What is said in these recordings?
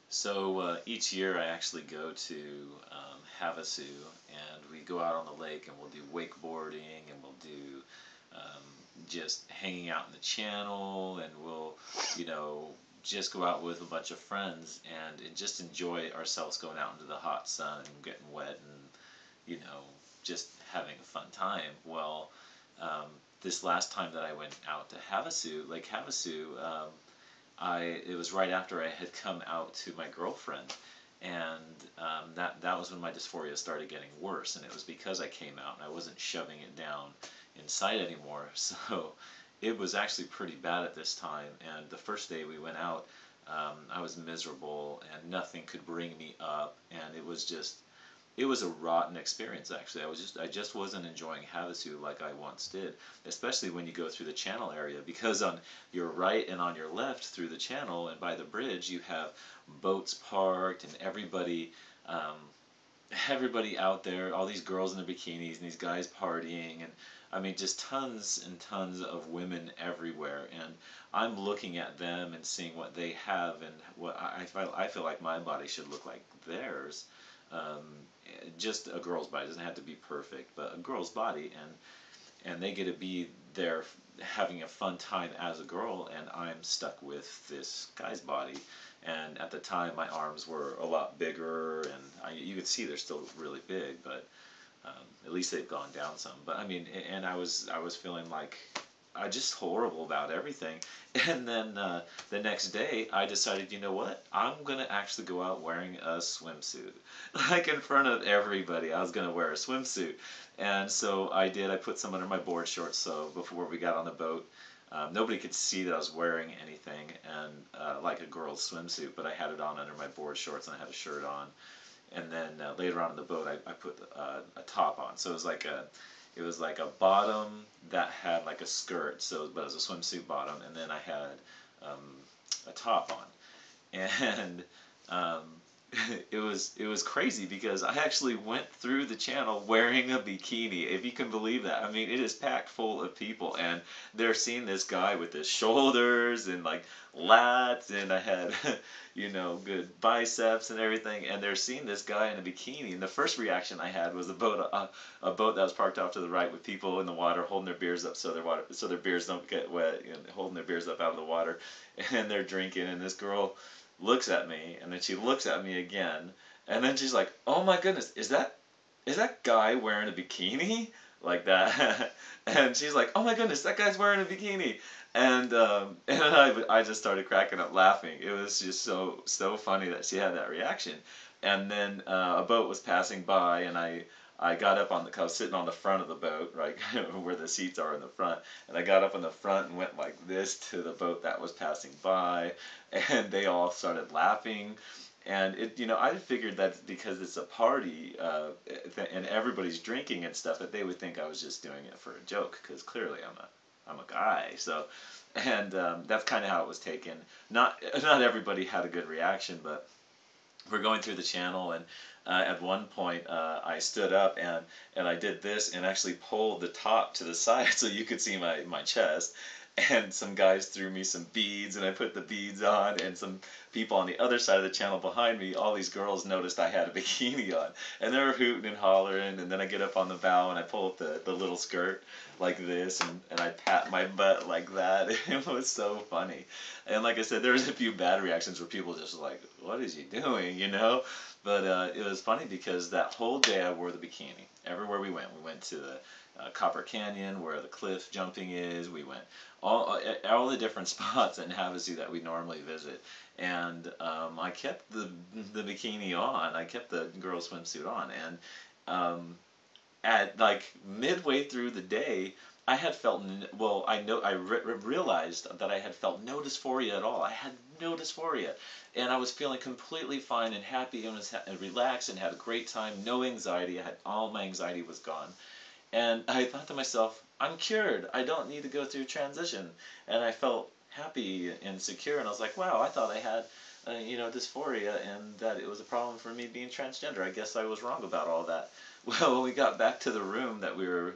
So each year I actually go to Havasu, and we go out on the lake and we'll do wakeboarding, and we'll do um, just hanging out in the channel, and we'll, you know, just go out with a bunch of friends and just enjoy ourselves going out into the hot sun and getting wet and, you know, just having a fun time. Well, um, this last time that I went out to Havasu, Lake Havasu, it was right after I had come out to my girlfriend, and that was when my dysphoria started getting worse, and it was because I came out and I wasn't shoving it down inside anymore. So it was actually pretty bad at this time. And the first day we went out, I was miserable and nothing could bring me up, and it was a rotten experience actually. I just wasn't enjoying Havasu like I once did, especially when you go through the channel area, because on your right and on your left through the channel and by the bridge you have boats parked and everybody out there, all these girls in their bikinis and these guys partying, and I mean just tons and tons of women everywhere, and I'm looking at them and seeing what they have and what I feel like my body should look like theirs. Um, just a girl's body, it doesn't have to be perfect, but a girl's body, and they get to be there having a fun time as a girl, and I'm stuck with this guy's body. And at the time my arms were a lot bigger, and you could see they're still really big, but at least they've gone down some. But I mean, and I was feeling like just horrible about everything. And then the next day, I decided, you know what? I'm gonna actually go out wearing a swimsuit, like in front of everybody. I was gonna wear a swimsuit, and so I did. I put some under my board shorts, so before we got on the boat, nobody could see that I was wearing anything, and like a girl's swimsuit. But I had it on under my board shorts, and I had a shirt on. And then later on in the boat, I put a top on. So it was like a bottom that had like a skirt, so but it was a swimsuit bottom, and then I had um, a top on, and um, it was crazy because I actually went through the channel wearing a bikini, if you can believe that. I mean, it is packed full of people, and they're seeing this guy with his shoulders and like lats, and I had good biceps and everything, and they're seeing this guy in a bikini, and the first reaction I had was a boat that was parked off to the right with people in the water holding their beers up so their beers don't get wet, and holding their beers up out of the water, and they're drinking, and this girl looks at me, and then she looks at me again, and then she's like, "Oh my goodness, is that guy wearing a bikini?" Like that. And she's like, "Oh my goodness, that guy's wearing a bikini." And I just started cracking up laughing. It was just so funny that she had that reaction. And then a boat was passing by, and I got up I was sitting on the front of the boat, right, where the seats are in the front, and I got up in the front and went like this to the boat that was passing by, and they all started laughing. And I figured that because it's a party, and everybody's drinking and stuff, that they would think I was just doing it for a joke, because clearly I'm a guy. So, and that's kind of how it was taken. Not everybody had a good reaction, but we're going through the channel, and at one point I stood up and I did this and actually pulled the top to the side so you could see my chest. And some guys threw me some beads, and I put the beads on, and some people on the other side of the channel behind me, all these girls noticed I had a bikini on, and they were hooting and hollering. And then I get up on the bow and I pull up the little skirt like this, and I pat my butt like that. It was so funny. And like I said, there was a few bad reactions where people just like, "What is he doing?" But it was funny because that whole day I wore the bikini. Everywhere we went to the Copper Canyon where the cliff jumping is. We went all the different spots in Havasu that we normally visit, and I kept the bikini on. I kept the girl swimsuit on, and at like midway through the day, I had felt well. I realized that I had felt no dysphoria at all. I had no dysphoria, and I was feeling completely fine and happy, and was relaxed and had a great time. No anxiety. All my anxiety was gone. And I thought to myself, I'm cured. I don't need to go through transition. And I felt happy and secure. And I was like, wow, I thought I had, dysphoria, and that it was a problem for me being transgender. I guess I was wrong about all that. Well, when we got back to the room that we were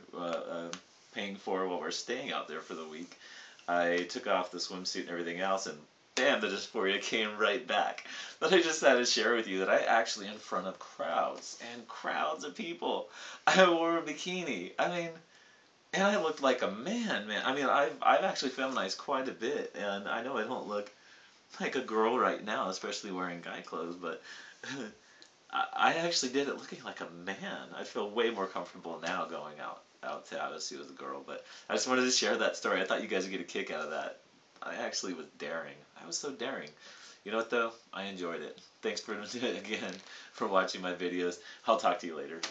paying for while we are staying out there for the week, I took off the swimsuit and everything else, and Damn, the dysphoria came right back. But I just had to share with you that I actually, in front of crowds and crowds of people, I wore a bikini. I mean, and I looked like a man, man. I mean, I've actually feminized quite a bit, and I know I don't look like a girl right now, especially wearing guy clothes, but I actually did it looking like a man. I feel way more comfortable now going out to see as a girl. But I just wanted to share that story. I thought you guys would get a kick out of that. I actually was daring. I was so daring. You know what though? I enjoyed it. Thanks for again for watching my videos. I'll talk to you later.